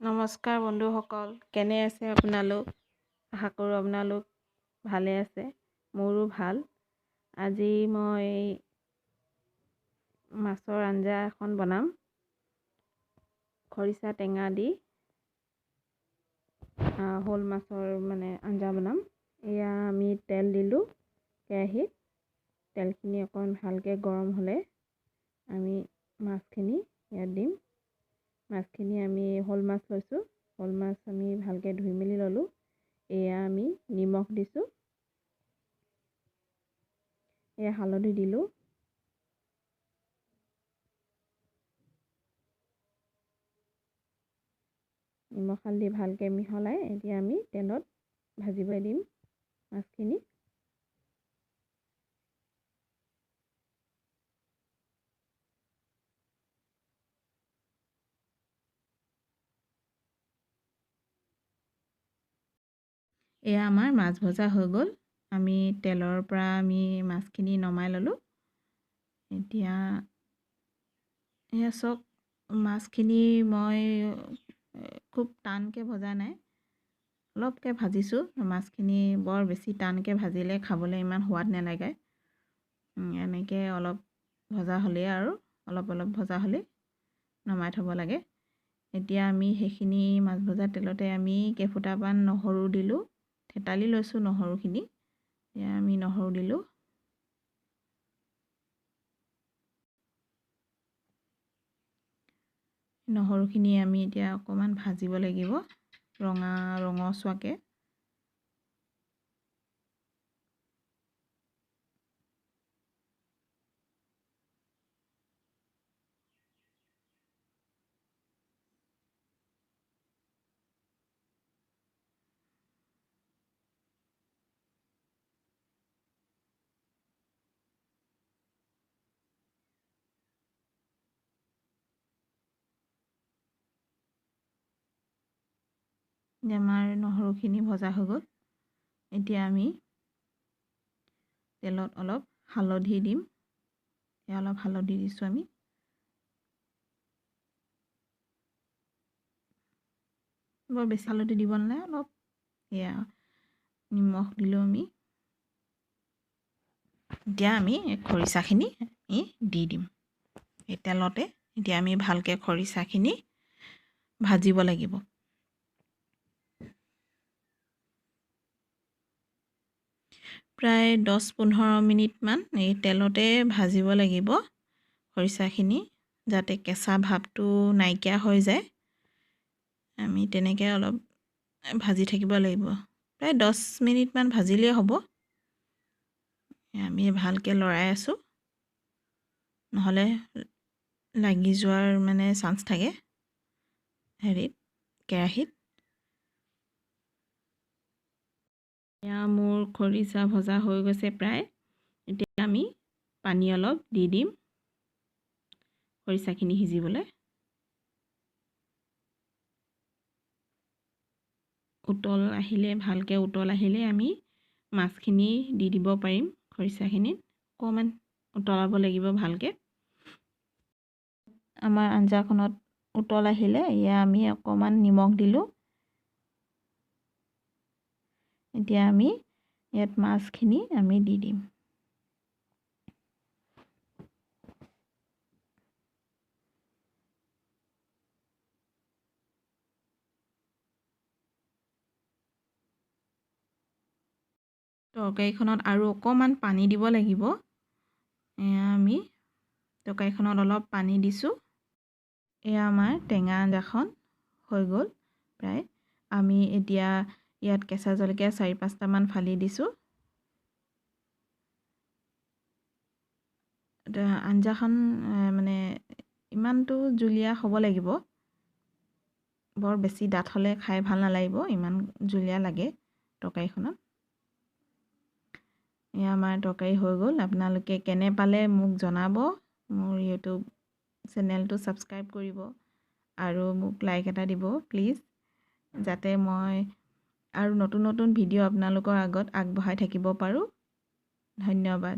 নমস্কাৰ বন্ধুসকল, কেনে আছে আপোনালোক? আশা কৰোঁ আপোনালোক ভালে আছে। মোৰো ভাল। আজি মই মাছৰ আঞ্জা এখন বনাম, খৰিচা টেঙা দি শ'ল মাছৰ আঞ্জা বনাম। এয়া আমি তেল দিলোঁ কেৰাহীত। তেলখিনি অকণ ভালকৈ গৰম হ'লে আমি মাছখিনি ইয়াত দিম। মাছখিনি আমি শ'ল মাছ লৈছোঁ। শ'ল মাছ আমি ভালকৈ ধুই মেলি ল'লোঁ। এয়া আমি নিমখ দিছোঁ, এয়া হালধি দিলোঁ, নিমখ হালধি ভালকৈ মিহলাই এতিয়া আমি তেলত ভাজিব দিম মাছখিনি। এয়া আমাৰ মাছ ভজা হৈ গ'ল। আমি তেলৰ পৰা মাছখিনি নমাই ল'লোঁ। এতিয়া এয়া চাওক, মাছখিনি মই খুব টানকৈ ভজা নাই, অলপকৈ ভাজিছোঁ। মাছখিনি বৰ বেছি টানকৈ ভাজিলে খাবলৈ ইমান সোৱাদ নালাগে। এনেকৈ অলপ ভজা হ'লেই আৰু অলপ ভজা হ'লেই নমাই থ'ব লাগে। এতিয়া আমি সেইখিনি মাছ ভজা তেলতে আমি কেইফুটামান নহৰু দিলোঁ। থেতালি লৈছোঁ নহৰুখিনি। এতিয়া আমি নহৰু দিলোঁ। নহৰুখিনি আমি এতিয়া অকণমান ভাজিব লাগিব, ৰঙচুৱাকৈ। আমাৰ নহৰুখিনি ভজা হৈ গ'ল। এতিয়া আমি তেলত অলপ হালধি দিম। অলপ হালধি দিছোঁ আমি। বৰ বেছি হালধি দিব নালাগে, অলপ এয়া নিমখ দিলোঁ আমি। এতিয়া আমি খৰিচাখিনি দি দিম এই তেলতে। এতিয়া আমি ভালকৈ খৰিচাখিনি ভাজিব লাগিব। প্ৰায় 10-15 মিনিটমান এই তেলতে ভাজিব লাগিব খৰিচাখিনি, যাতে কেঁচা ভাৱটো নাইকিয়া হৈ যায়। আমি তেনেকৈ অলপ ভাজি থাকিব লাগিব। প্ৰায় 10 মিনিটমান ভাজিলেই হ'ব। আমি ভালকৈ লৰাই আছোঁ, নহ'লে লাগি যোৱাৰ চান্স থাকে কেৰাহীত। এয়া মোৰ খৰিচা ভজা হৈ গৈছে প্ৰায়। এতিয়া আমি পানী অলপ দি দিম খৰিচাখিনি সিজিবলৈ। ভালকৈ উতল আহিলে আমি মাছখিনি দি দিব পাৰিম খৰিচাখিনিত। অকণমান উতলাব লাগিব ভালকৈ। আমাৰ আঞ্জাখনত উতল আহিলে এয়া আমি অকণমান নিমখ দিলোঁ। এতিয়া আমি ইয়াত মাছখিনি আমি দি দিম। তৰকাৰীখনত আৰু অকণমান পানী দিব লাগিব। এয়া আমি তৰকাৰীখনত অলপ পানী দিছোঁ। এয়া আমাৰ টেঙা আঞ্জাখন হৈ গ'ল প্ৰায়। আমি এতিয়া ইয়াত কেঁচা জলকীয়া 4-5টামান ফালি দিছোঁ। আঞ্জাখন ইমানটো জুলীয়া হ'ব লাগিব। বৰ বেছি ডাঠ হ'লে খাই ভাল নালাগিব, ইমান জুলীয়া লাগে তৰকাৰীখনত। এয়া আমাৰ তৰকাৰী হৈ গ'ল। আপোনালোকে কেনে পালে মোক জনাব। মোৰ ইউটিউব চেনেলটো ছাবস্ক্ৰাইব কৰিব আৰু মোক লাইক এটা দিব প্লিজ, যাতে মই আৰু নতুন ভিডিঅ' আপোনালোকৰ আগত আগবঢ়াই থাকিব পাৰোঁ। ধন্যবাদ।